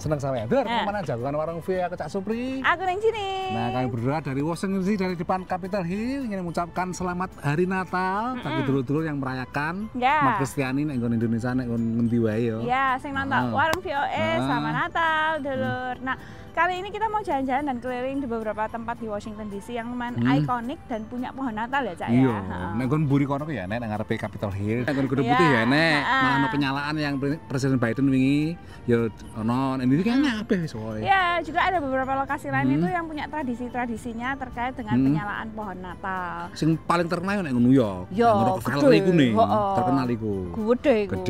Seneng sama ya. Dur, kemana jagoan warung via ke Cak Supri? Aku neng sini. Nah, kami berdua dari Washington DC, dari depan Capitol Hill ingin mengucapkan selamat Hari Natal bagi dulur-dulur yang merayakan. Mat Kristiani nek nggon Indonesia nek nggon ngendi wae ya. Ya, sing nonton warung VOA selamat Natal, dulur. Nah, kali ini kita mau jalan-jalan dan keliling di beberapa tempat di Washington DC yang lumayan ikonik dan punya pohon Natal ya, Cak ya. Iya, nek nggon mburi kono ya nek ngarepe Capitol Hill. Nek nggon Gedung Putih ya nek malah ono penyalaan yang Presiden Biden wingi ya ono ini kan kabeh wis wae. Ya, juga ada beberapa lokasi lain itu yang punya tradisi-tradisinya terkait dengan penyalaan pohon Natal. Sing paling terkenal nek New York. Yo, Rockefeller iku nih, terkenal iku. Gede iku.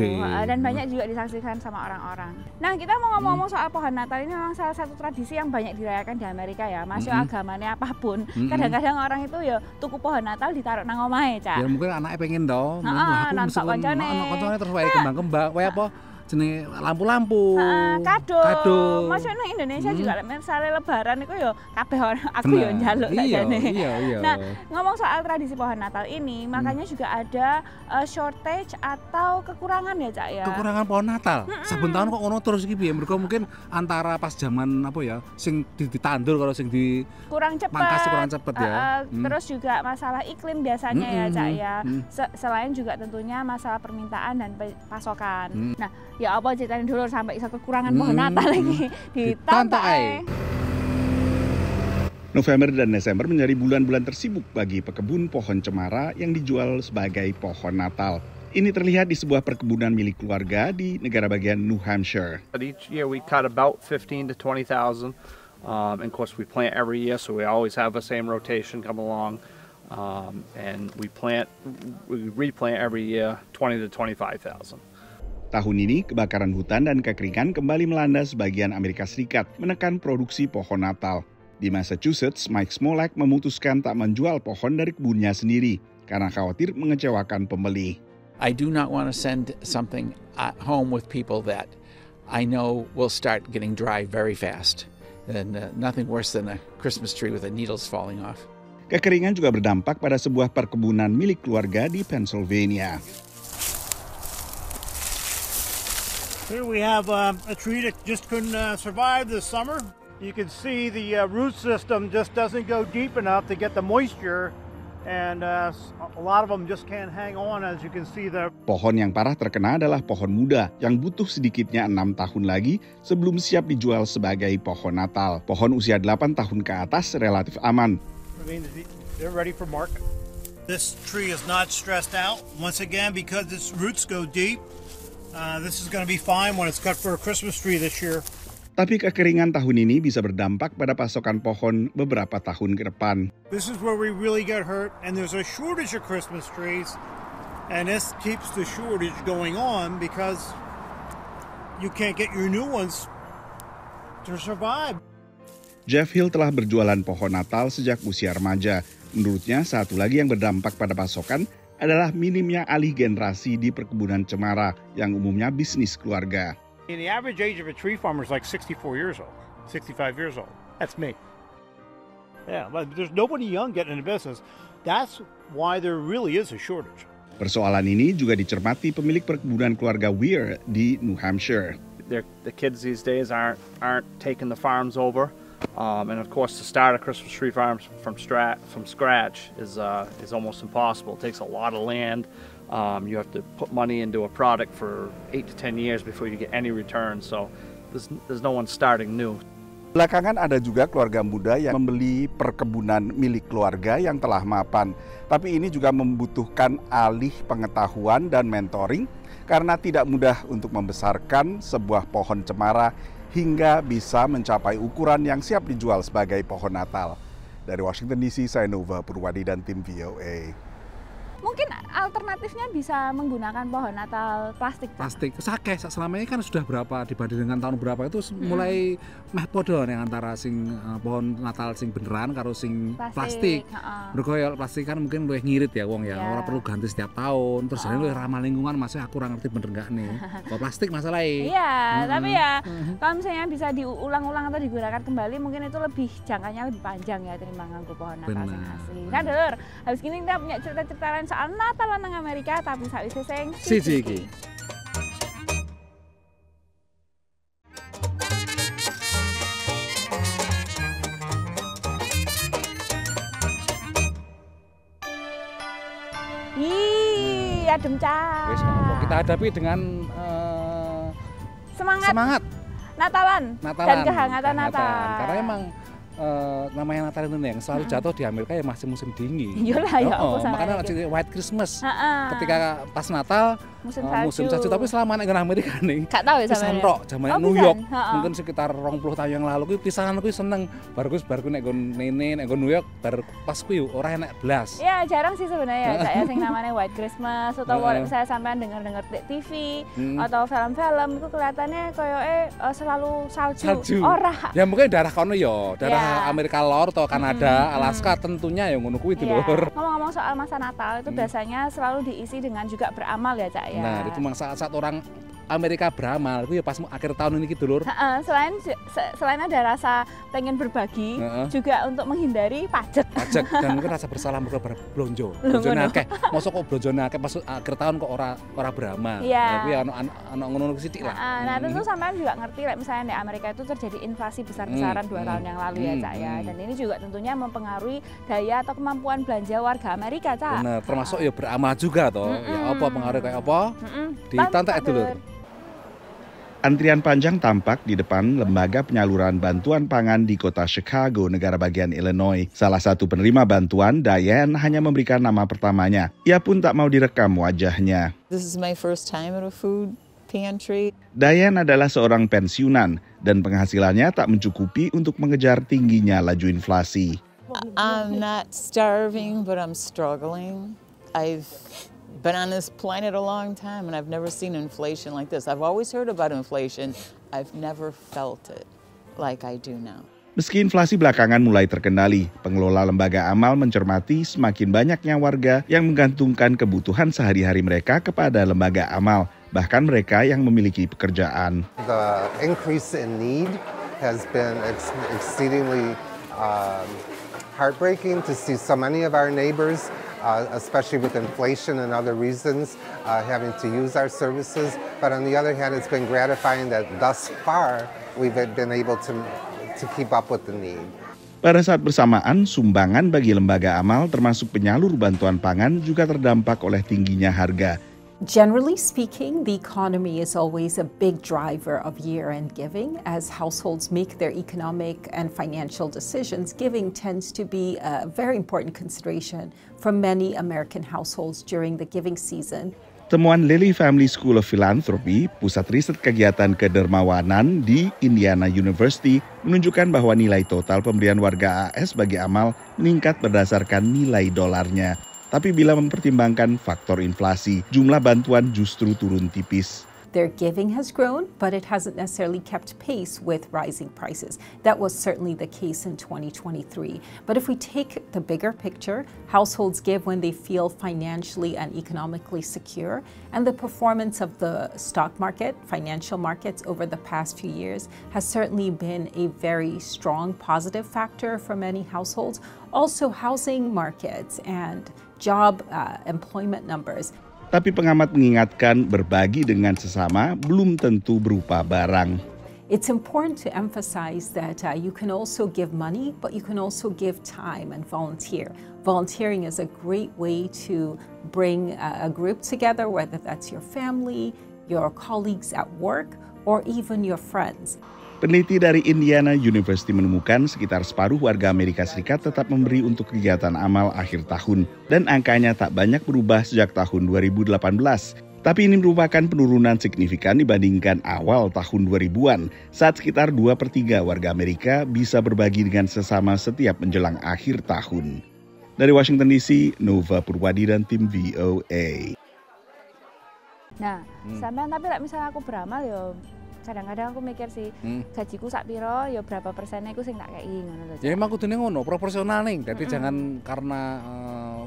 Dan banyak juga disaksikan sama orang-orang. Nah, kita mau ngomong-ngomong soal pohon Natal ini memang salah satu tradisi yang banyak dirayakan di Amerika ya, masuk agamanya apapun. Kadang-kadang orang itu ya tuku pohon Natal ditaruh nang omahe, Cak. Ya mungkin anaknya pengen dong. Nonton koncone. Koncone terus wae kembang-kembang, wae apa? Jenenge lampu-lampu. Kado. Maksudnya nang Indonesia juga misalnya lebaran itu ya kabeh aku ya njaluk sakjane. Iya. Nah, ngomong soal tradisi pohon Natal ini, makanya juga ada shortage atau kekurangan ya, Cak ya. Kekurangan pohon Natal. Saben tahun kok ngono terus iki piye? Mergo mungkin antara pas zaman apa ya, sing ditandur kalau sing di kurang cepat. Pangkas kurang cepat ya. Terus juga masalah iklim biasanya ya, Cak ya. Selain juga tentunya masalah permintaan dan pasokan. Nah, ya apa ceritain dulu sampai bisa kekurangan pohon Natal lagi ditantai. November dan Desember menjadi bulan-bulan tersibuk bagi pekebun pohon cemara yang dijual sebagai pohon Natal. Ini terlihat di sebuah perkebunan milik keluarga di negara bagian New Hampshire. Each year we cut about 15 to 20,000. And of course we plant every year, so we always have the same rotation come along. And we replant every year 20 to 25,000. Tahun ini, kebakaran hutan dan kekeringan kembali melanda sebagian Amerika Serikat, menekan produksi pohon Natal. Di Massachusetts, Mike Smolak memutuskan tak menjual pohon dari kebunnya sendiri, karena khawatir mengecewakan pembeli. I do not want to send something at home with people that I know will start getting dry very fast. And nothing worse than a Christmas tree with the needles falling off. Kekeringan juga berdampak pada sebuah perkebunan milik keluarga di Pennsylvania. Here we have a tree that just couldn't survive this summer. You can see the root system just doesn't go deep enough to get the moisture, and a lot of them just can't hang on, as you can see there. Pohon yang parah terkena adalah pohon muda yang butuh sedikitnya 6 tahun lagi sebelum siap dijual sebagai pohon Natal. Pohon usia 8 tahun ke atas relatif aman. I mean, they're ready for market. This tree is not stressed out. Once again, because its roots go deep. This is going to be fine when it's cut for a Christmas tree this year. Tapi kekeringan tahun ini bisa berdampak pada pasokan pohon beberapa tahun ke depan. This is where we really get hurt, and there's a shortage of Christmas trees, and this keeps the shortage going on because you can't get your new ones to survive. Jeff Hill telah berjualan pohon Natal sejak usia remaja. Menurutnya, satu lagi yang berdampak pada pasokan adalah minimnya alih generasi di perkebunan cemara yang umumnya bisnis keluarga. The average age of a tree farmer is like 64 years old, 65 years old. That's me. Yeah, but there's nobody young getting into business. That's why there really is a shortage. Persoalan ini juga dicermati pemilik perkebunan keluarga Weir di New Hampshire. The kids these days aren't taking the farms over. And of course, to start a Christmas tree farm from scratch is almost impossible. It takes a lot of land. You have to put money into a product for 8 to 10 years before you get any return. So there's no one starting new. Belakangan ada juga keluarga muda yang membeli perkebunan milik keluarga yang telah mapan. Tapi ini juga membutuhkan alih pengetahuan dan mentoring karena tidak mudah untuk membesarkan sebuah pohon cemara hingga bisa mencapai ukuran yang siap dijual sebagai pohon Natal. Dari Washington DC, saya Nova Purwadi dan tim VOA. Mungkin alternatifnya bisa menggunakan pohon Natal plastik. Plastik, sakeh selama ini kan sudah berapa dibanding dengan tahun berapa itu mulai meh podo yang antara sing pohon Natal sing beneran karo sing plastik. Mergo ya plastik kan mungkin luwih ngirit ya wong ya, ora perlu ganti setiap tahun. Terus jadi luwih ramah lingkungan, masih aku kurang ngerti bener enggak nih. Kalau plastik masalahnya. Iya, tapi ya kalau misalnya bisa diulang-ulang atau digunakan kembali mungkin itu lebih jangkanya lebih panjang ya timbang nganggo pohon Natal sing asli. Kan Dulur, habis gini kita punya cerita-cerita lain soal Natal nang Amerika tapi sakwise sing siji iki. adem cah. Wis ngono. Kita hadapi dengan semangat Natalan dan kehangatan Natal. Karena emang namanya Natal itu yang selalu jatuh di Amerika ya masih musim dingin. Iyalah ya aku sama. Makanya White Christmas. Ketika pas Natal musim salju. Tapi selama nek nang Amerika nih. Gak tahu ya sampeyan. Pisan tok jaman New York. Mungkin sekitar 20 tahun yang lalu kuwi pisahan kuwi seneng. Baru nek nggon Nene nek nggon New York baru pas kuwi ora enak blas. Ya jarang sih sebenarnya ya sing namanya White Christmas atau misalnya sampean denger di TV atau film-film itu kelihatannya koyoke selalu salju. Ora. Ya mungkin daerah kono ya, daerah Amerika Lor atau Kanada, Alaska tentunya ya ngono kuwi Lur. Ngomong-ngomong soal masa Natal itu biasanya selalu diisi dengan juga beramal ya Cak ya. Nah, itu memang saat-saat orang Amerika beramal itu ya pas akhir tahun ini gitu Lur. Selain ada rasa pengen berbagi, juga untuk menghindari pajak dan mungkin rasa bersalah mergo blonjo. Blonjone akeh. Mosok kok blonjone akeh pas akhir tahun kok ora beramal. Nah, kuwi ana ngono sithik lah. Nah, tentu sampean juga ngerti misalnya di Amerika itu terjadi inflasi besar-besaran 2 tahun yang lalu ya Cak ya. Dan ini juga tentunya mempengaruhi daya atau kemampuan belanja warga Amerika Cak. Bener, termasuk ya beramal juga toh. Ya apa pengaruh kayak apa? Ditonton dulu. Antrian panjang tampak di depan lembaga penyaluran bantuan pangan di kota Chicago, negara bagian Illinois. Salah satu penerima bantuan, Diane, hanya memberikan nama pertamanya. Ia pun tak mau direkam wajahnya. This is my first time at a food pantry. Diane adalah seorang pensiunan dan penghasilannya tak mencukupi untuk mengejar tingginya laju inflasi. I'm not starving, but I'm struggling. I've been on this planet a long time and I've never seen inflation like this. I've always heard about inflation. I've never felt it like I do now. Meski inflasi belakangan mulai terkendali, pengelola lembaga amal mencermati semakin banyaknya warga yang menggantungkan kebutuhan sehari-hari mereka kepada lembaga amal, bahkan mereka yang memiliki pekerjaan. The increase in need has been exceedingly heartbreaking to see so many of our neighbors, especially with inflation and other reasons, having to use our services. But on the other hand, it's been gratifying that thus far we've been able to keep up with the need. Pada saat bersamaan, sumbangan bagi lembaga amal termasuk penyalur bantuan pangan juga terdampak oleh tingginya harga. Generally speaking, the economy is always a big driver of year-end giving. As households make their economic and financial decisions, giving tends to be a very important consideration for many American households during the giving season. Temuan Lilly Family School of Philanthropy, pusat riset kegiatan kedermawanan di Indiana University, menunjukkan bahwa nilai total pemberian warga AS bagi amal meningkat berdasarkan nilai dolarnya. Tapi bila mempertimbangkan faktor inflasi, jumlah bantuan justru turun tipis. Their giving has grown, but it hasn't necessarily kept pace with rising prices. That was certainly the case in 2023. But if we take the bigger picture, households give when they feel financially and economically secure, and the performance of the stock market, financial markets over the past few years has certainly been a very strong positive factor for many households. Also, housing markets and job employment numbers. Tapi pengamat mengingatkan berbagi dengan sesama belum tentu berupa barang. It's important to emphasize that you can also give money, but you can also give time and volunteer. Volunteering is a great way to bring a group together, whether that's your family, your colleagues at work, or even your friends. Peneliti dari Indiana University menemukan sekitar separuh warga Amerika Serikat tetap memberi untuk kegiatan amal akhir tahun. Dan angkanya tak banyak berubah sejak tahun 2018. Tapi ini merupakan penurunan signifikan dibandingkan awal tahun 2000-an, saat sekitar 2/3 warga Amerika bisa berbagi dengan sesama setiap menjelang akhir tahun. Dari Washington DC, Nova Purwadi dan tim VOA. Nah, sampean tapi misalnya aku beramal ya kadang-kadang aku mikir sih gajiku sak piro ya berapa persennya aku sing tak kei ngono lho. Ya emang kudune ngono, proporsional nih. Jadi jangan karena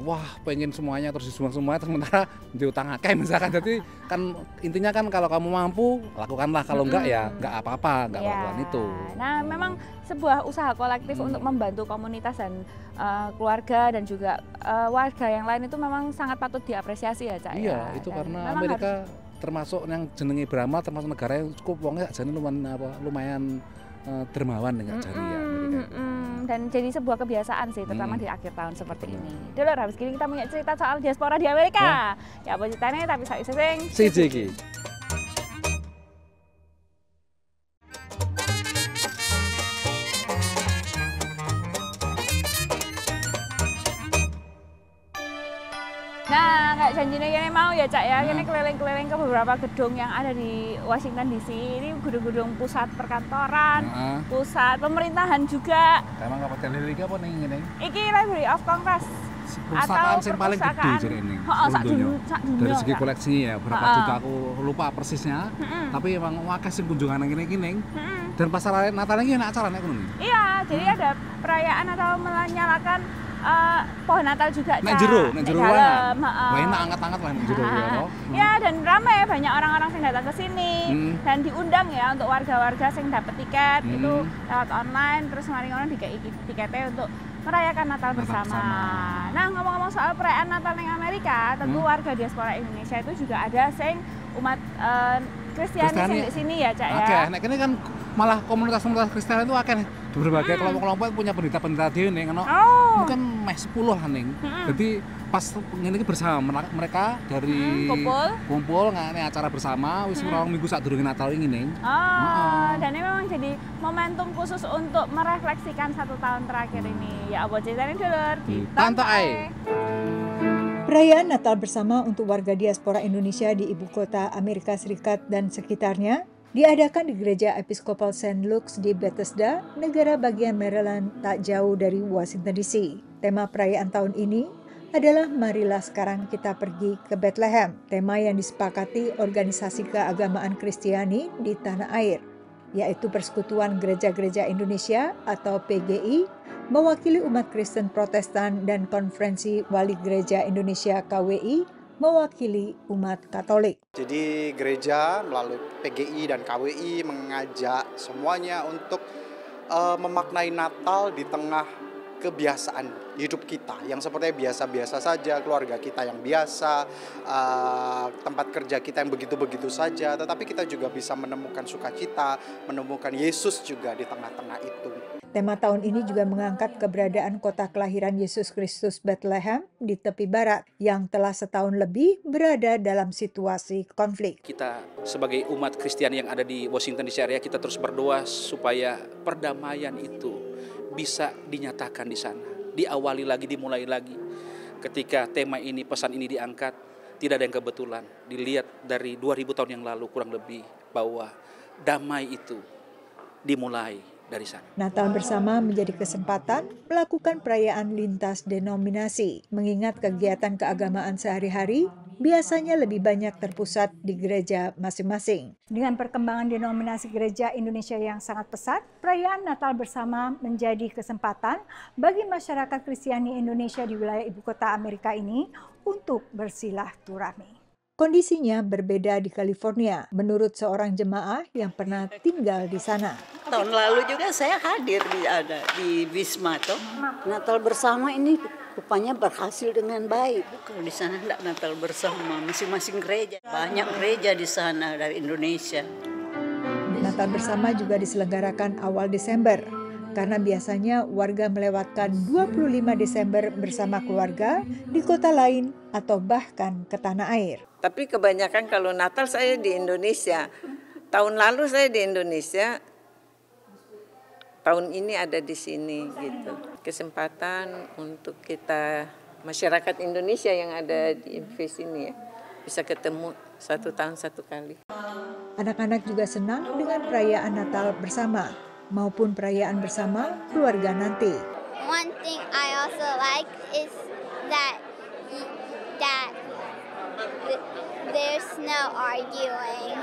wah pengen semuanya terus disumbang semuanya sementara diutang akeh misalkan. Jadi kan intinya kan kalau kamu mampu lakukanlah, kalau enggak ya enggak apa-apa, enggak melakukan itu. Nah, memang sebuah usaha kolektif untuk membantu komunitas dan keluarga dan juga warga yang lain itu memang sangat patut diapresiasi ya, Cak. Iya, itu karena Amerika termasuk yang jenenge beramal, termasuk negara yang cukup wongnya jadi lumayan dermawan dengan jari ya Amerika. Dan jadi sebuah kebiasaan sih, terutama di akhir tahun seperti ini. Dulu habis gini kita punya cerita soal diaspora di Amerika. Ya apa ceritanya tapi saya sing siji iki. Nah, kayak janjinya ini mau ya Cak ya, ini keliling-keliling ke beberapa gedung yang ada di Washington DC. Ini gedung-gedung pusat perkantoran, pusat pemerintahan juga. Emang apa lirik apa ning ngene? Iki Library of Congress. Perpustakaan yang paling gede jadi ini. Dari segi koleksi ya, berapa juta aku lupa persisnya. Tapi emang akeh sing kunjungan gini-gini. Dan pasar Natal ini enak acara nek ngono. Iya, jadi ada perayaan atau menyalakan pohon Natal juga nek jero dalam. Enak angkat-angkat lah nek jero ya. Ya, dan ramai banyak orang-orang yang datang ke sini dan diundang ya untuk warga-warga yang dapat tiket itu lewat online, terus mari ngono dikei tiketnya untuk merayakan Natal bersama. Nah, ngomong-ngomong soal perayaan Natal di Amerika, tentu warga diaspora Indonesia itu juga ada sing umat Kristiani di sini ya, Cak ya. Oke, nek kene kan malah komunitas-komunitas Kristen itu akeh berbagai kelompok-kelompok punya pendeta-pendeta dhewe ning ngono. Mungkin meh 10 lah ning. Jadi pas ngene iki bersama mereka dari kumpul ngene acara bersama wis rong minggu sadurunge Natal iki ning. Dan ini memang jadi momentum khusus untuk merefleksikan 1 tahun terakhir ini. Ya apa ceritanya dulur? Ditantang ae. Perayaan Natal bersama untuk warga diaspora Indonesia di ibu kota Amerika Serikat dan sekitarnya diadakan di Gereja Episkopal St. Luke's di Bethesda, negara bagian Maryland tak jauh dari Washington DC. Tema perayaan tahun ini adalah marilah sekarang kita pergi ke Bethlehem, tema yang disepakati organisasi keagamaan Kristiani di tanah air, yaitu Persekutuan Gereja-Gereja Indonesia atau PGI, mewakili umat Kristen Protestan dan Konferensi Wali Gereja Indonesia KWI, mewakili umat Katolik. Jadi gereja melalui PGI dan KWI mengajak semuanya untuk memaknai Natal di tengah kebiasaan hidup kita yang sepertinya biasa-biasa saja, keluarga kita yang biasa, tempat kerja kita yang begitu-begitu saja, tetapi kita juga bisa menemukan sukacita, menemukan Yesus juga di tengah-tengah itu. Tema tahun ini juga mengangkat keberadaan kota kelahiran Yesus Kristus Bethlehem di tepi barat yang telah setahun lebih berada dalam situasi konflik. Kita sebagai umat Kristiani yang ada di Washington DC area, kita terus berdoa supaya perdamaian itu bisa dinyatakan di sana. Diawali lagi, dimulai lagi. Ketika tema ini, pesan ini diangkat, tidak ada yang kebetulan. Dilihat dari 2000 tahun yang lalu kurang lebih bahwa damai itu dimulai dari sana. Natal bersama menjadi kesempatan melakukan perayaan lintas denominasi, mengingat kegiatan keagamaan sehari-hari biasanya lebih banyak terpusat di gereja masing-masing. Dengan perkembangan denominasi gereja Indonesia yang sangat pesat, perayaan Natal bersama menjadi kesempatan bagi masyarakat Kristiani Indonesia di wilayah ibu kota Amerika ini untuk bersilaturahmi. Kondisinya berbeda di California, menurut seorang jemaah yang pernah tinggal di sana. Tahun lalu juga saya hadir di Wisma tuh. Natal bersama ini rupanya berhasil dengan baik. Kalau di sana tidak Natal bersama, masing-masing gereja. Banyak gereja di sana dari Indonesia. Natal bersama juga diselenggarakan awal Desember, karena biasanya warga melewatkan 25 Desember bersama keluarga di kota lain atau bahkan ke tanah air. Tapi kebanyakan kalau Natal saya di Indonesia. Tahun lalu saya di Indonesia, tahun ini ada di sini gitu. Kesempatan untuk kita masyarakat Indonesia yang ada di Invis ini ya, bisa ketemu 1 tahun 1 kali. Anak-anak juga senang dengan perayaan Natal bersama maupun perayaan bersama keluarga nanti. One thing I also like is that there's no arguing,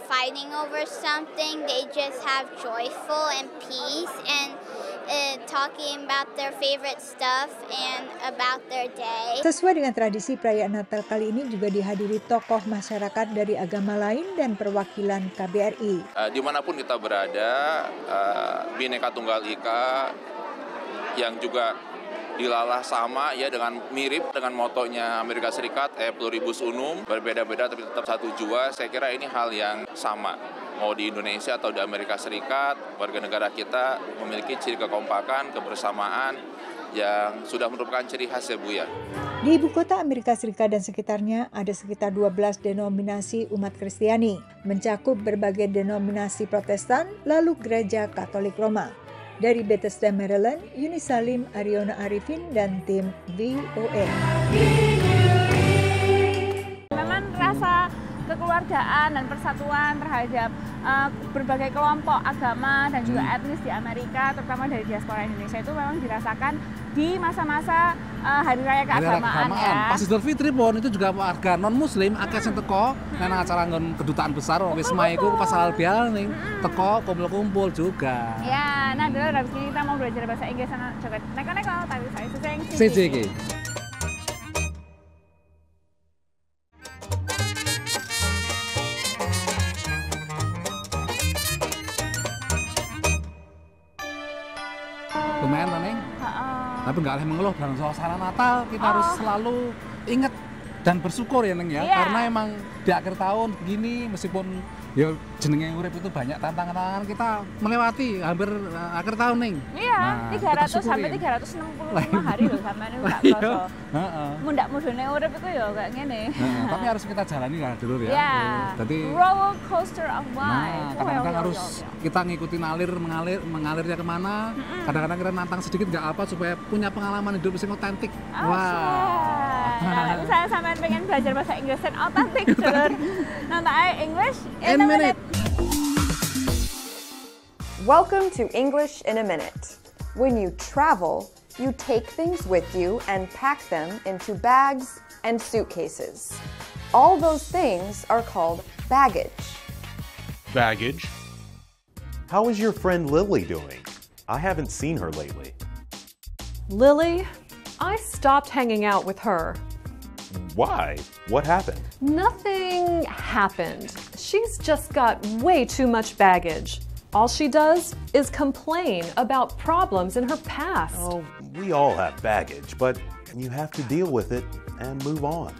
fighting over something. They just have joyful and peace and talking about their favorite stuff and about their day. Sesuai dengan tradisi perayaan Natal kali ini juga dihadiri tokoh masyarakat dari agama lain dan perwakilan KBRI. Dimanapun kita berada, Bhinneka Tunggal Ika yang juga dilalah sama ya dengan mirip dengan motonya Amerika Serikat, Pluribus Unum, berbeda-beda tapi tetap satu jua. Saya kira ini hal yang sama mau di Indonesia atau di Amerika Serikat, warga negara kita memiliki ciri kekompakan, kebersamaan yang sudah merupakan ciri khas ya Bu ya. Di ibu kota Amerika Serikat dan sekitarnya ada sekitar 12 denominasi umat Kristiani, mencakup berbagai denominasi Protestan, lalu Gereja Katolik Roma. Dari Bethesda, Maryland, Yuni Salim, Ariona Arifin, dan tim VOA. Memang rasa kekeluargaan dan persatuan terhadap berbagai kelompok agama dan juga etnis di Amerika, terutama dari diaspora Indonesia itu memang dirasakan di masa-masa hari raya keagamaan ya. Pas Idul Fitri pun itu juga warga non muslim akeh sing teko nang acara nggon kedutaan besar Wisma iku pas halal bihalal ning teko kumpul-kumpul juga. Ya, nah dulu habis ini kita mau belajar bahasa Inggris sama coba neko-neko tapi saya sing CJG. Lumayan Neng. Tapi nggak boleh mengeluh dalam suasana Natal, kita harus selalu ingat dan bersyukur ya Neng ya. Karena emang di akhir tahun begini meskipun ya jenenge urip itu banyak tantangan kita melewati hampir akhir tahun Neng. Iya, nah, 300 sampai 365 hari loh sampai ini gak kroso. Mundak mudune urip itu ya kayak ngene. Tapi harus kita jalani lah dulu ya. Iya. Jadi roller coaster of life. Nah, kadang-kadang harus kita ngikutin mengalirnya kemana. Kadang-kadang kita nantang sedikit nggak apa supaya punya pengalaman hidup yang otentik. Wah. Nah, misalnya sampean pengen belajar bahasa Inggris yang otentik, dulur. Nonton aja English in a minute. Welcome to English in a Minute. When you travel, you take things with you and pack them into bags and suitcases. All those things are called baggage. Baggage? How is your friend Lily doing? I haven't seen her lately. Lily? I stopped hanging out with her. Why? What happened? Nothing happened. She's just got way too much baggage. All she does is complain about problems in her past. Oh, we all have baggage, but you have to deal with it and move on.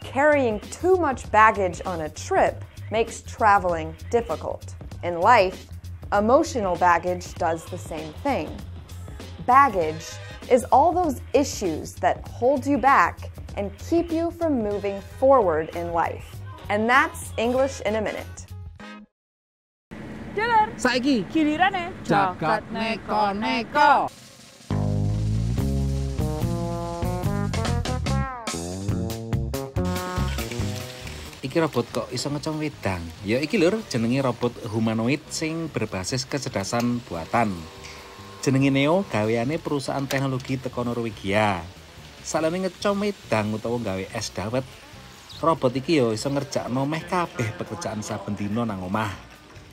Carrying too much baggage on a trip makes traveling difficult. In life, emotional baggage does the same thing. Baggage is all those issues that hold you back and keep you from moving forward in life. And that's English in a Minute. Dulur, saiki gilirane jagat neko-neko. Iki robot kok iso ngecong wedang. Ya iki lur, jenenge robot humanoid sing berbasis kecerdasan buatan. Jenenge Neo, gaweane perusahaan teknologi teko Norwegia. Salene ngecom wedang utawa gawe es dawet. Robot iki yo iso ngerjakno meh kabeh pekerjaan saben dina nang omah.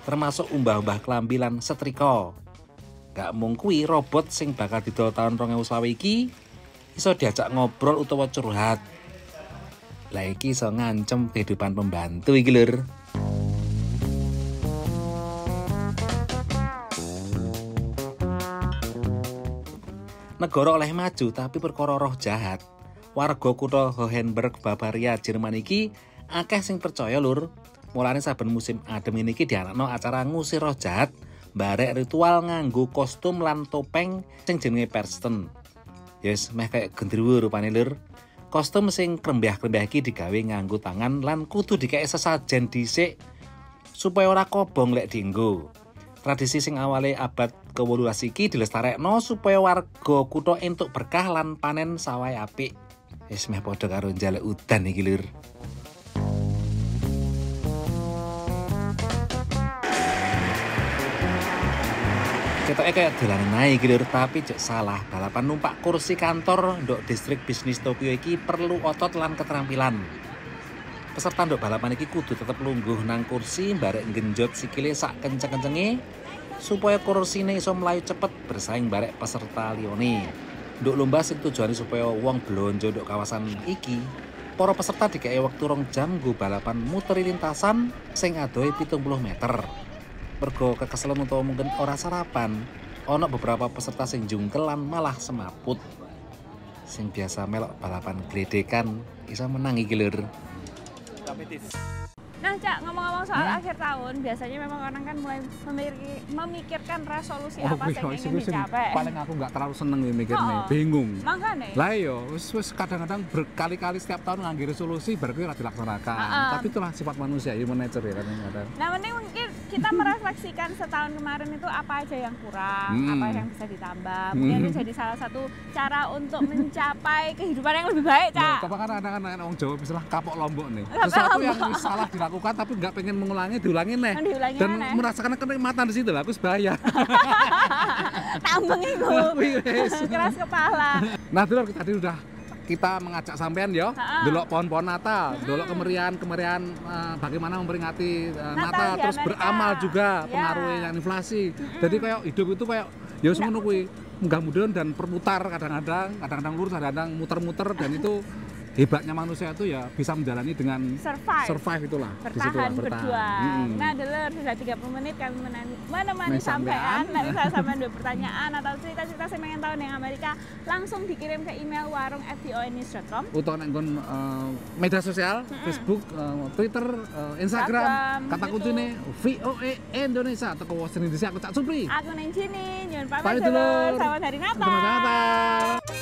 Termasuk umbah-umbah klambi lan setrika. Gak mung kuwi, robot sing bakal didol tahun 2020 iki iso diajak ngobrol utawa curhat. Lah iki iso ngancem kehidupan pembantu iki lur. Negara oleh maju tapi perkara roh jahat. Warga kutha Hohenberg, Bavaria, Jerman iki akeh sing percaya lur. Mulane saben musim adem ini iki dianakno acara ngusir roh jahat, barek ritual nganggo kostum lan topeng sing jenenge Persten. Yes, meh kayak gendruwo rupane lur. Kostum sing krembyah-krembyah iki digawe nganggo tangan lan kudu dikek sesajen dhisik supaya ora kobong lek dienggo. Tradisi sing awale abad ke-18 iki dilestarekno supaya warga kutha entuk berkah lan panen sawah apik. Wis meh padha karo njaluk udan iki lur. Ketoke kayak dolanan ae iki lur, tapi jek salah. Balapan numpak kursi kantor ndok distrik bisnis Tokyo iki perlu otot lan keterampilan. Peserta ndok balapan iki kudu tetep lungguh nang kursi barek nggenjot sikile sak kenceng-kencenge supaya kursine iso mlayu cepet bersaing barek peserta liyane. Ndok lomba sing tujuane supaya wong blonjo ndok kawasan iki, para peserta dikei wektu 2 jam nggo balapan muteri lintasan sing adohe 70 meter. Mergo kekeselan utawa mungkin ora sarapan, ana beberapa peserta sing jungkelan malah semaput. Sing biasa melok balapan gledekan iso menang iki lur. Nah, Cak, ngomong-ngomong soal akhir tahun, biasanya memang orang kan mulai memikirkan resolusi apa sih yang ingin dicapai. Paling aku nggak terlalu seneng nih mikirnya, bingung. Makanya. Lah yo, wis kadang-kadang berkali-kali setiap tahun nganggo resolusi baru ora dilaksanakan. Tapi itulah sifat manusia, human nature ya kadang-kadang. Nah, mending mungkin kita merefleksikan setahun kemarin itu apa aja yang kurang, apa yang bisa ditambah. Mungkin itu jadi salah satu cara untuk mencapai kehidupan yang lebih baik, Cak. Nah, kan anak-anak orang Jawa misalnya kapok Lombok nih. Sesuatu yang salah dilakukan tapi nggak pengen mengulangi, diulangin nih. Dan merasakan kenikmatan di situ lah, aku bahaya. Tambeng itu. Keras kepala. Nah, dulu tadi kita mengajak sampean ya, delok pohon-pohon Natal, delok kemeriahan bagaimana memperingati Natal, terus beramal juga pengaruhnya yang inflasi. Jadi kayak hidup itu kayak ya semono kuwi, mudah-mudahan dan perputar kadang-kadang lurus, kadang-kadang muter-muter, dan itu hebatnya manusia itu ya bisa menjalani dengan survive itulah. Bertahan, berjuang. Nah, Delor, sudah 30 menit kami menemani sampean. Nah, bisa sampean ada pertanyaan atau cerita-cerita saya pengen tahu yang Amerika, langsung dikirim ke email warung@voanews.com. Utawa nang media sosial, Facebook, Twitter, Instagram, kata kuncine VOA Indonesia atau Indonesia aku Cak Supri. Aku neng sini, nyuwun pamit Delor. Selamat hari Natal. Selamat Natal.